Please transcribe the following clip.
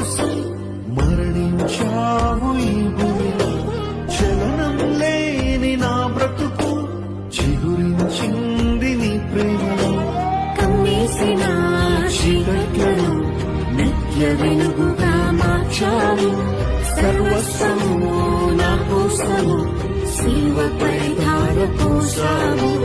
కోసం మరణించావు ఈ భూమిలో. చలనం లేని నా బ్రతుకు చిగురించింది నీ ప్రేమలో. కమ్మేసిన చీకట్లను నిత్య వెలుగుగా మార్చావు. సర్వస్వము నా కోసము శిలువపై ధార పోసావు.